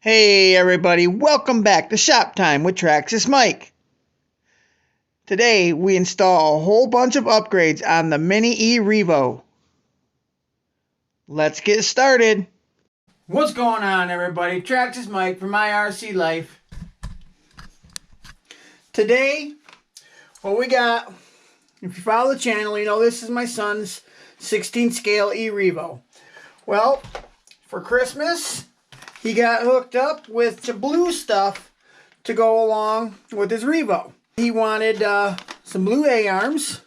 Hey everybody, welcome back to Shop Time with Traxxas Mike. Today we install a whole bunch of upgrades on the Mini E-Revo. Let's get started. What's going on everybody? Traxxas Mike from My RC Life. Today, what we got, if you follow the channel, you know this is my son's 16 scale E-Revo. Well, for Christmas, he got hooked up with the blue stuff to go along with his Revo. He wanted some blue A-arms.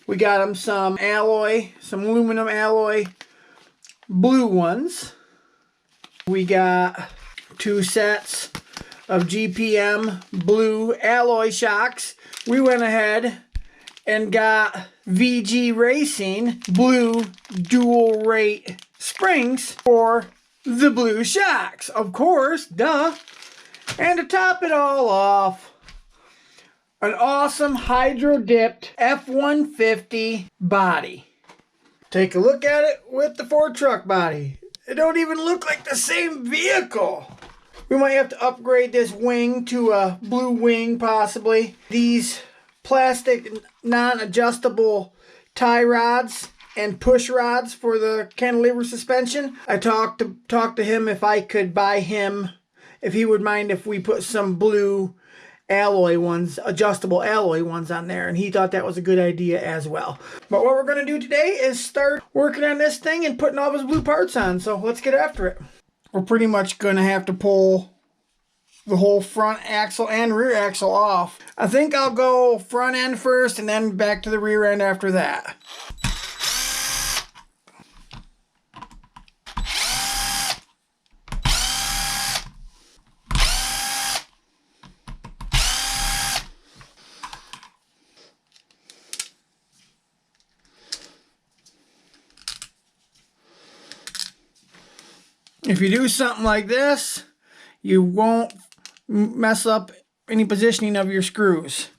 We got him some alloy, some aluminum alloy blue ones. We got 2 sets of Gpm blue alloy shocks. We went ahead and got VG Racing blue dual rate springs for the blue shocks, of course, duh. And to top it all off, an awesome hydro-dipped F-150 body. Take a look at it with the Ford truck body. It don't even look like the same vehicle. We might have to upgrade this wing to a blue wing, possibly. These plastic non-adjustable tie rods and push rods for the cantilever suspension. I talked to him if I could buy him, if he would mind if we put some blue alloy ones, adjustable alloy ones on there, and he thought that was a good idea as well. But what we're going to do today is start working on this thing and putting all his blue parts on, so let's get after it. We're pretty much going to have to pull the whole front axle and rear axle off. I think I'll go front end first and then back to the rear end after that. If you do something like this, you won't mess up any positioning of your screws.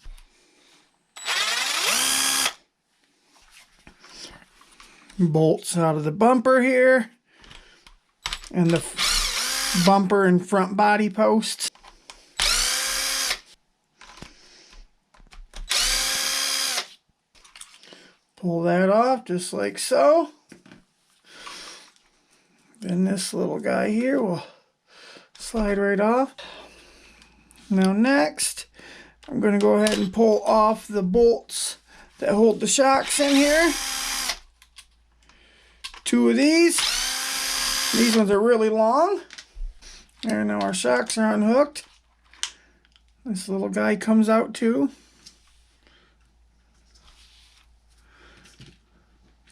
Bolts out of the bumper here, and the bumper and front body posts. Pull that off just like so. Then this little guy here will slide right off. Now next, I'm going to go ahead and pull off the bolts that hold the shocks in here. 2 of these. These ones are really long. There, now our shocks are unhooked. This little guy comes out too.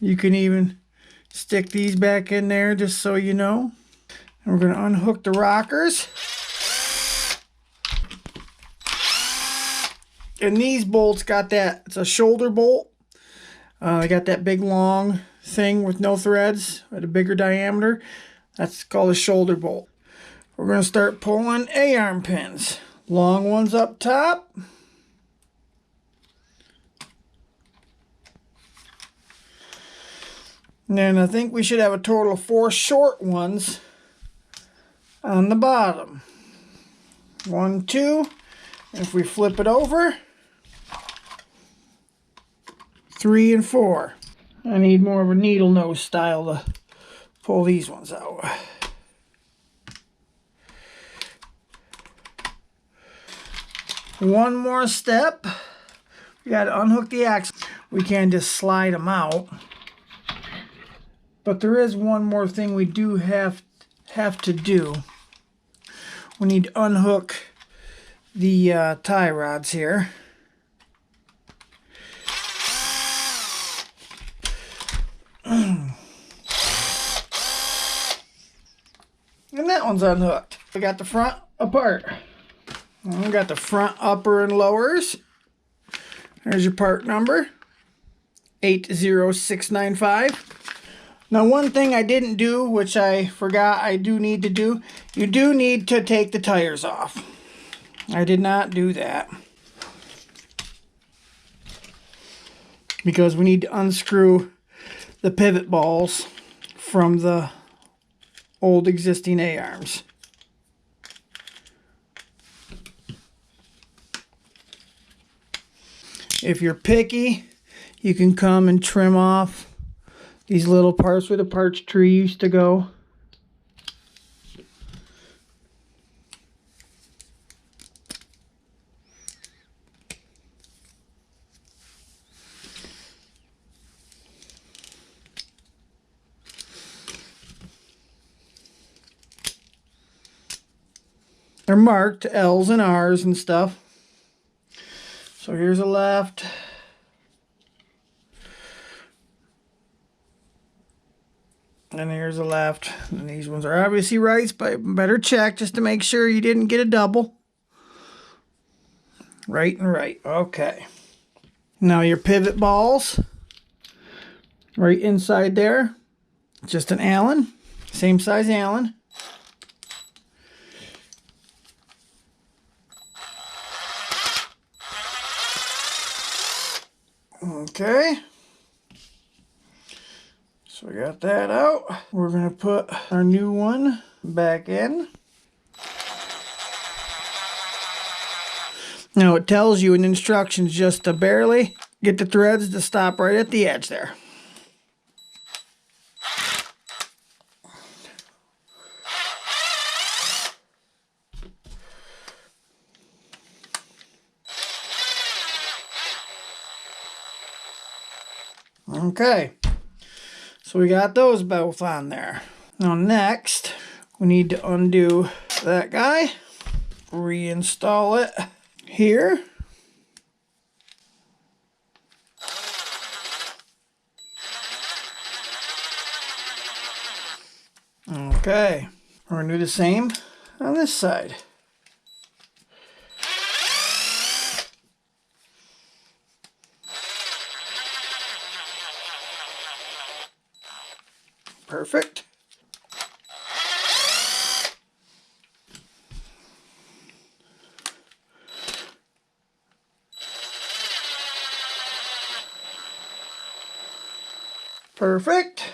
You can even stick these back in there just so you know. And we're going to unhook the rockers. And these bolts got that, it's a shoulder bolt. They got that big long thing with no threads at a bigger diameter. That's called a shoulder bolt. We're going to start pulling A-arm pins. Long ones up top. And then I think we should have a total of 4 short ones on the bottom. 1, 2. And if we flip it over, 3 and 4. I need more of a needle nose style to pull these ones out. One more step. We got to unhook the axle. We can't just slide them out. But there is one more thing we do have to do. We need to unhook the tie rods here. And that one's unhooked. We got the front apart. And we got the front upper and lowers. There's your part number, 80695. Now one thing I didn't do, which I forgot I do need to do, you do need to take the tires off. I did not do that. Because we need to unscrew the pivot balls from the old existing A-arms. If you're picky, you can come and trim off these little parts where the parts tree used to go. They're marked L's and R's and stuff. So here's a left. And here's a left. And these ones are obviously rights, but better check just to make sure you didn't get a double. Right and right. Okay. Now your pivot balls. Right inside there. Just an Allen. Same size Allen. Okay, so we got that out. We're going to put our new one back in. Now it tells you in instructions just to barely get the threads to stop right at the edge there. Okay, so we got those both on there. Now next, we need to undo that guy, reinstall it here. Okay, we're going to do the same on this side. Perfect. Perfect.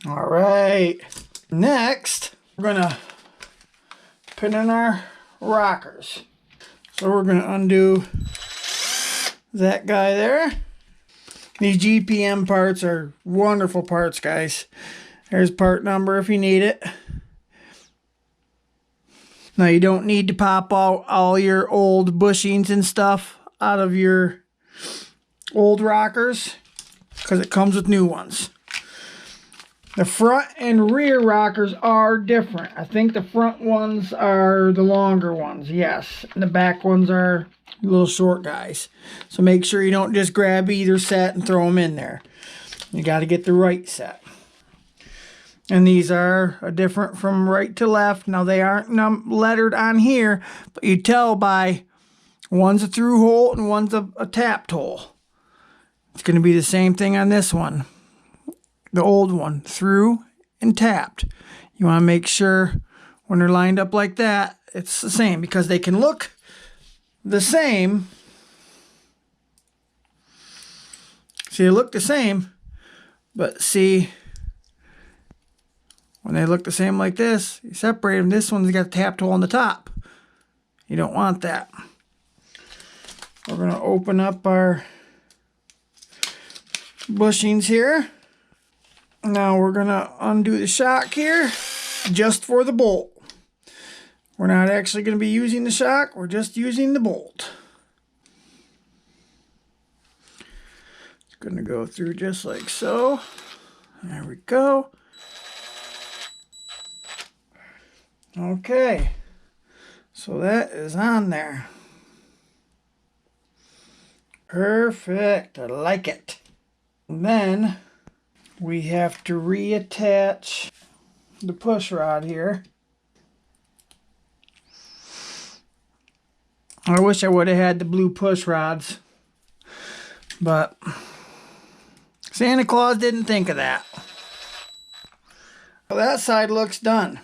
All right, next we're gonna put in our rockers. So we're gonna undo that guy there. These GPM parts are wonderful parts, guys. There's part number if you need it. Now you don't need to pop out all your old bushings and stuff out of your old rockers because it comes with new ones. The front and rear rockers are different. I think the front ones are the longer ones, yes. And the back ones are little short guys. So make sure you don't just grab either set and throw them in there. You got to get the right set. And these are different from right to left. Now they aren't lettered on here, but you tell by one's a through hole and one's a tapped hole. It's going to be the same thing on this one. The old one, through and tapped. You want to make sure when they're lined up like that, it's the same, because they can look the same. See, they look the same, but see, when they look the same like this, you separate them. This one's got a tapped hole on the top. You don't want that. We're going to open up our bushings here. Now we're going to undo the shock here just for the bolt. We're not actually going to be using the shock. We're just using the bolt. It's going to go through just like so. There we go. Okay. So that is on there. Perfect. I like it. And then we have to reattach the push rod here. I wish I would have had the blue push rods, but Santa Claus didn't think of that. Well, that side looks done.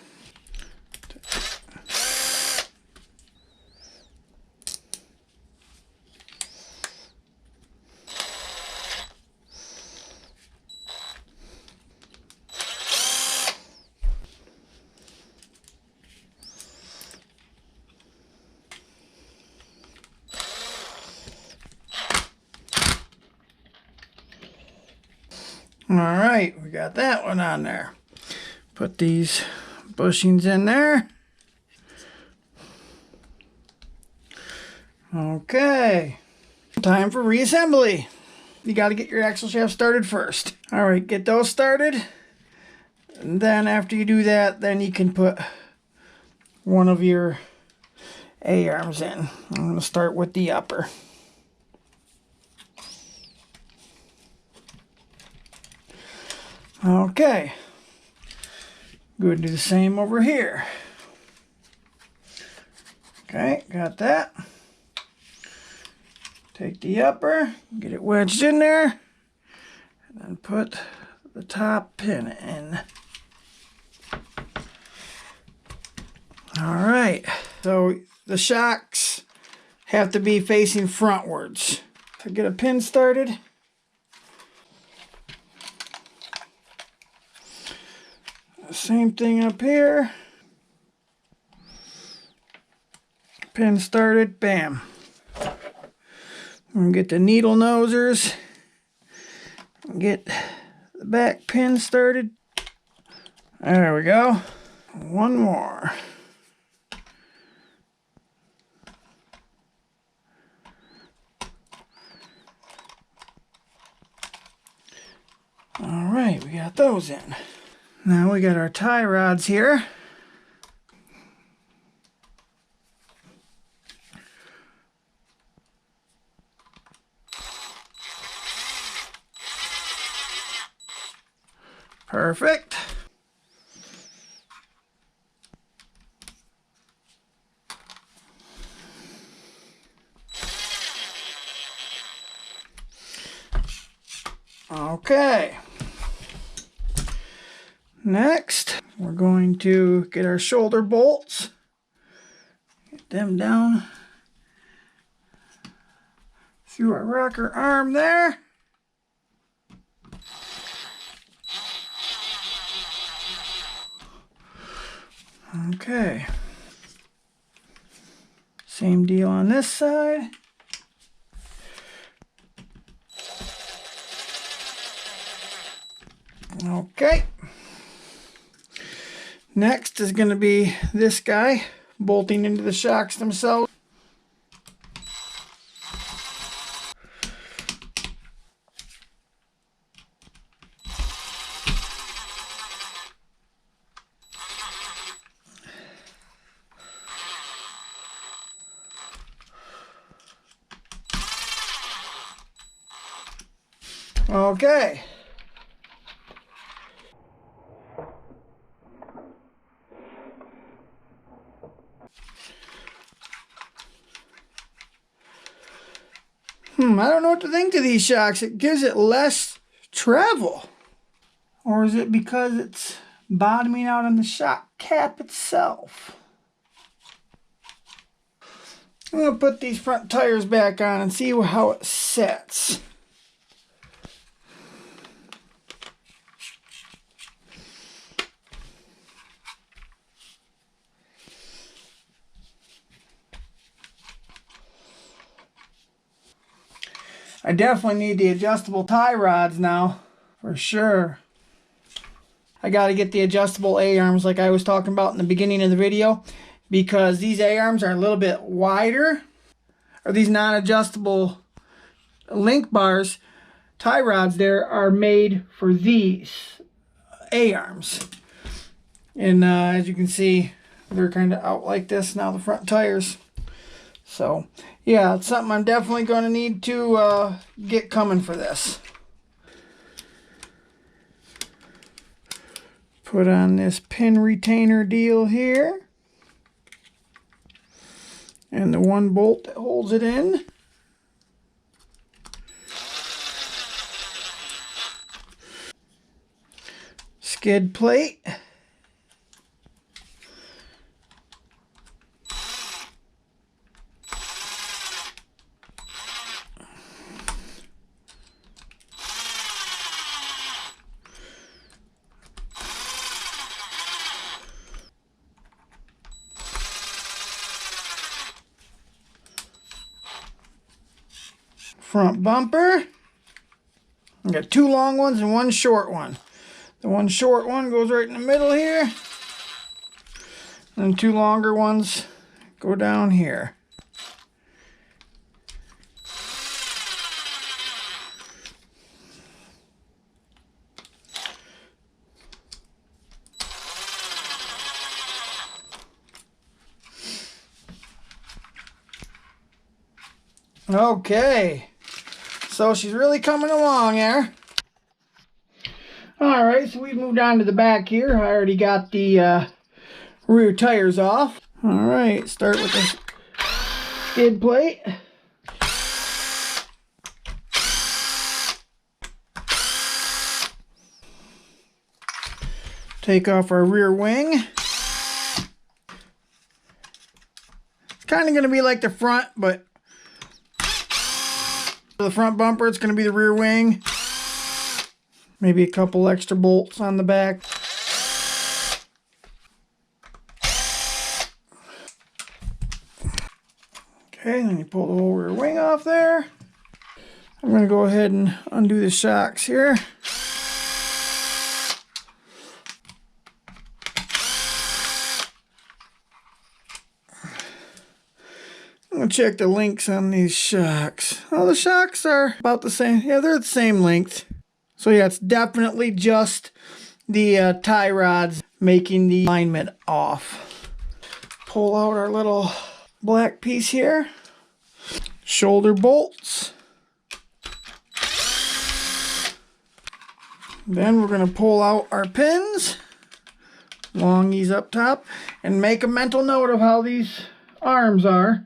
All right, we got that one on there. Put these bushings in there. Okay, time for reassembly. You got to get your axle shaft started first. All right, get those started. And then after you do that, then you can put one of your A-arms in. I'm going to start with the upper. Okay. Go do the same over here. Okay, got that. Take the upper, get it wedged in there, and then put the top pin in. All right, so the shocks have to be facing frontwards. So get a pin started. Same thing up here. Pin started, bam. I'm gonna get the needle nosers. Get the back pin started. There we go. One more. All right, we got those in. Now we got our tie rods here. Perfect. Okay. Next, we're going to get our shoulder bolts. Get them down through our rocker arm there. Okay. Same deal on this side. Okay. Next is going to be this guy bolting into the shocks themselves. Okay. I don't know what to think of these shocks. It gives it less travel. Or is it because it's bottoming out on the shock cap itself? I'm going to put these front tires back on and see how it sets. I definitely need the adjustable tie rods now, for sure. I got to get the adjustable A-arms like I was talking about in the beginning of the video, because these A-arms are a little bit wider, or these non-adjustable link bars, tie rods there are made for these A-arms. And as you can see, they're kind of out like this now, the front tires. So, yeah, it's something I'm definitely going to need to get coming for this. Put on this pin retainer deal here. And the one bolt that holds it in. Skid plate. Front bumper. I got 2 long ones and 1 short one. The 1 short one goes right in the middle here. And 2 longer ones go down here. Okay, so she's really coming along there. Alright, so we've moved on to the back here. I already got the rear tires off. Alright, start with the skid plate. Take off our rear wing. It's kind of going to be like the front, but for the front bumper, it's going to be the rear wing. Maybe a couple extra bolts on the back. Okay, then you pull the whole rear wing off there. I'm going to go ahead and undo the shocks here. I'm going to check the links on these shocks. Oh, the shocks are about the same. Yeah, they're the same length. So yeah, it's definitely just the tie rods making the alignment off. Pull out our little black piece here. Shoulder bolts. Then we're going to pull out our pins. Longies up top. And make a mental note of how these arms are.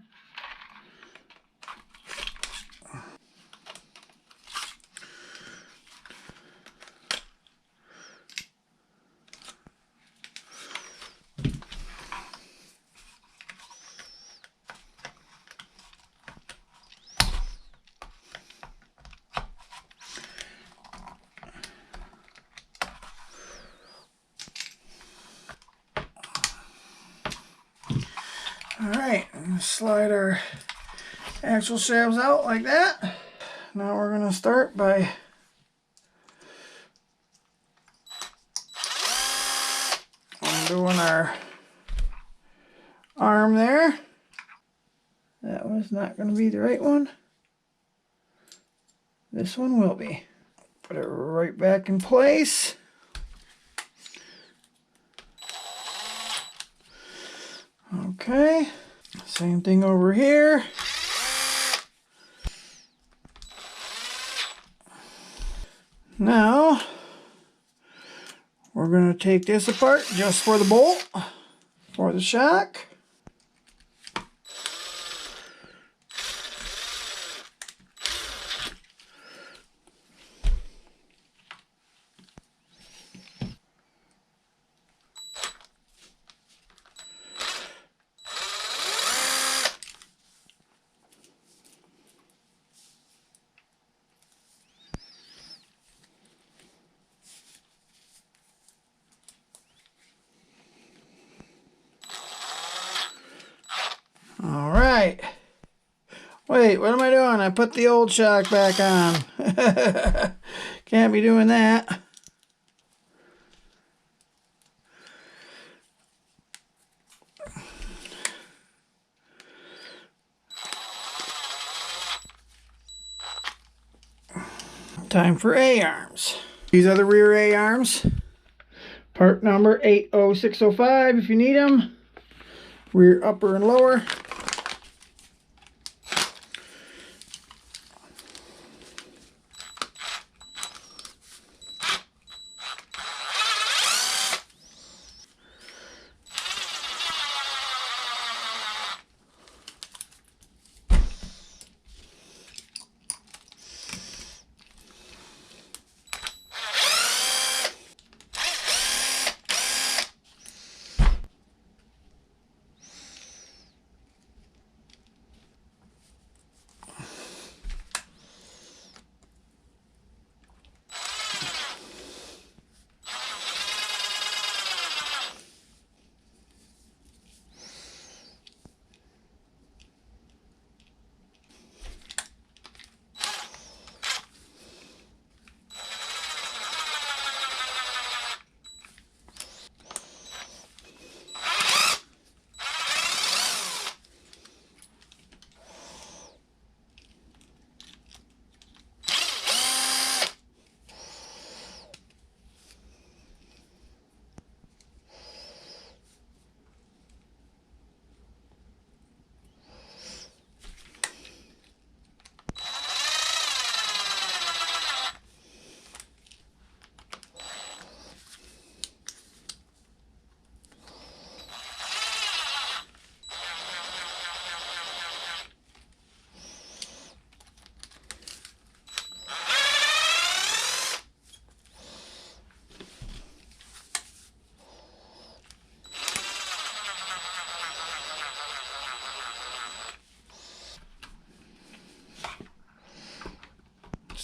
Alright, slide our axle shafts out like that. Now we're going to start by undoing our arm there. That was not going to be the right one. This one will be. Put it right back in place. Okay, same thing over here. Now, we're going to take this apart just for the bolt, for the shock. All right. Wait, what am I doing? I put the old shock back on. Can't be doing that. Time for A-arms. These are the rear A-arms. Part number 80605 if you need them. Rear upper and lower.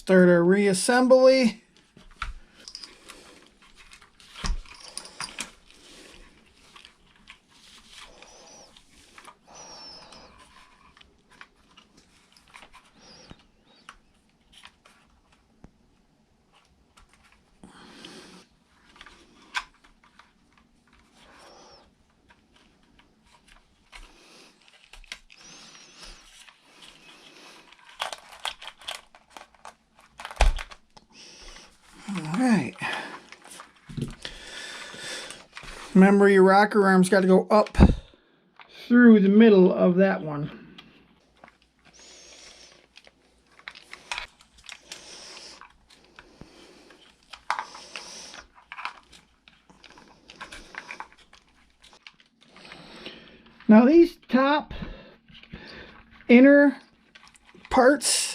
start our reassembly. Alright. Remember, your rocker arm's got to go up through the middle of that one. Now these top inner parts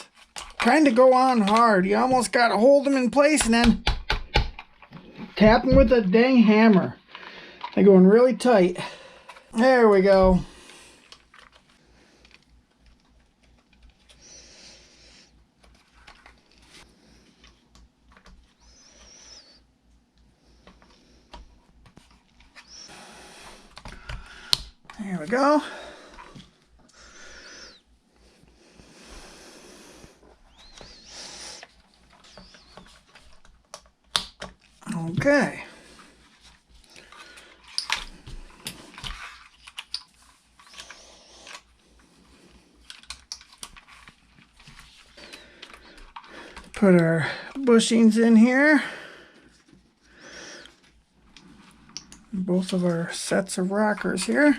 kind of go on hard. You almost got to hold them in place and then tap them with a dang hammer. They're going really tight. There we go. There we go. Okay. Put our bushings in here. Both of our sets of rockers here.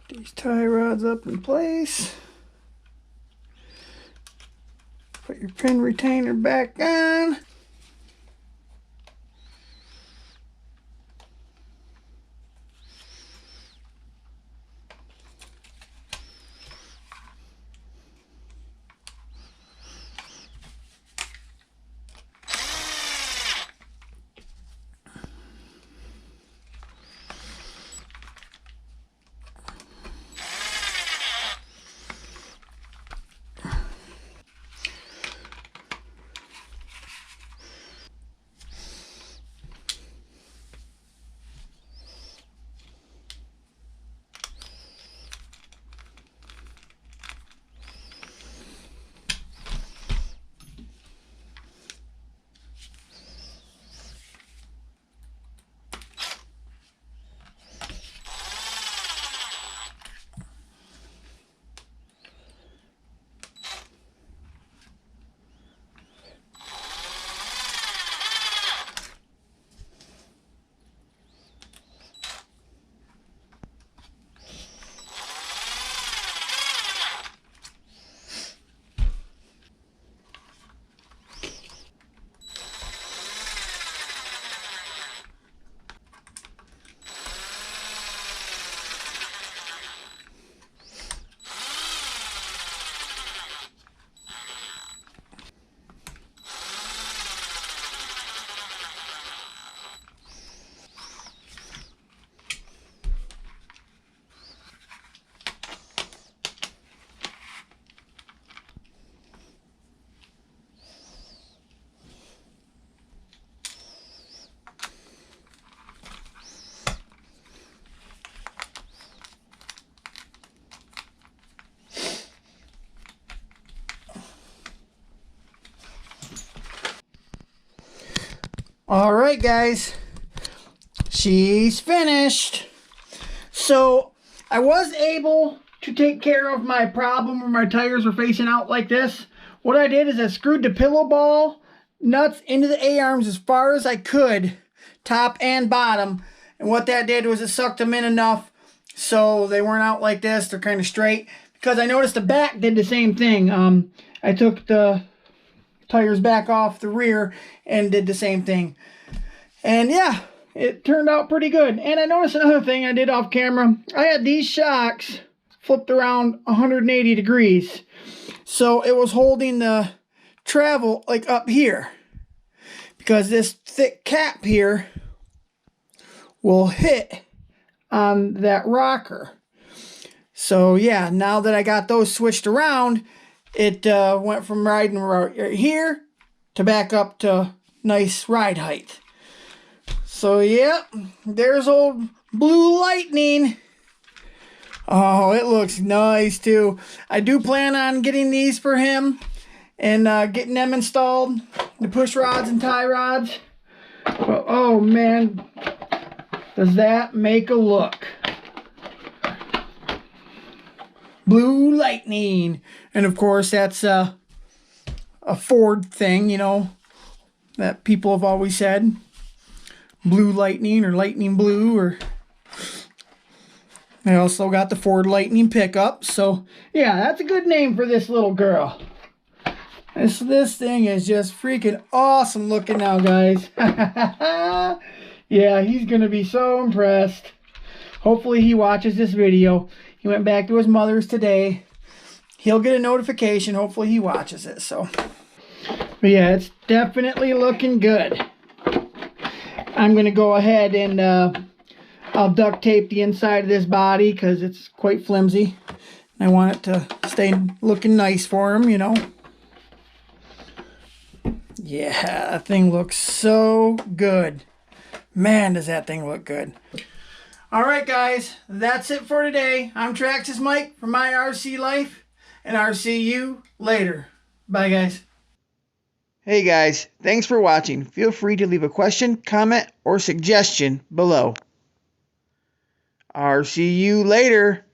These tie rods up in place. Put your pin retainer back on. All right, guys, she's finished. So I was able to take care of my problem where my tires were facing out like this. What I did is I screwed the pillow ball nuts into the A-arms as far as I could, top and bottom. And what that did was it sucked them in enough so they weren't out like this. They're kind of straight. Because I noticed the back did the same thing. I took the tires back off the rear and did the same thing. And yeah, it turned out pretty good. And I noticed another thing I did off camera. I had these shocks flipped around 180 degrees. So it was holding the travel like up here. Because this thick cap here will hit on that rocker. So yeah, now that I got those switched around, it went from riding right here to back up to nice ride height. So yep, there's old Blue Lightning. Oh, it looks nice too. I do plan on getting these for him and getting them installed, the push rods and tie rods. But, oh man, does that make a look. Blue Lightning. And of course that's a Ford thing, you know, that people have always said. Blue Lightning or Lightning Blue. Or I also got the Ford Lightning pickup. So yeah, that's a good name for this little girl. This thing is just freaking awesome looking now, guys. Yeah, he's gonna be so impressed. Hopefully he watches this video. He went back to his mother's today. He'll get a notification. Hopefully he watches it. So, but yeah, it's definitely looking good. I'm going to go ahead and I'll duct tape the inside of this body because it's quite flimsy. I want it to stay looking nice for him, you know. Yeah, that thing looks so good. Man, does that thing look good. Alright guys, that's it for today. I'm Traxxas Mike from My RC Life, and I'll see you later. Bye guys. Hey guys, thanks for watching. Feel free to leave a question, comment, or suggestion below. I'll see you later.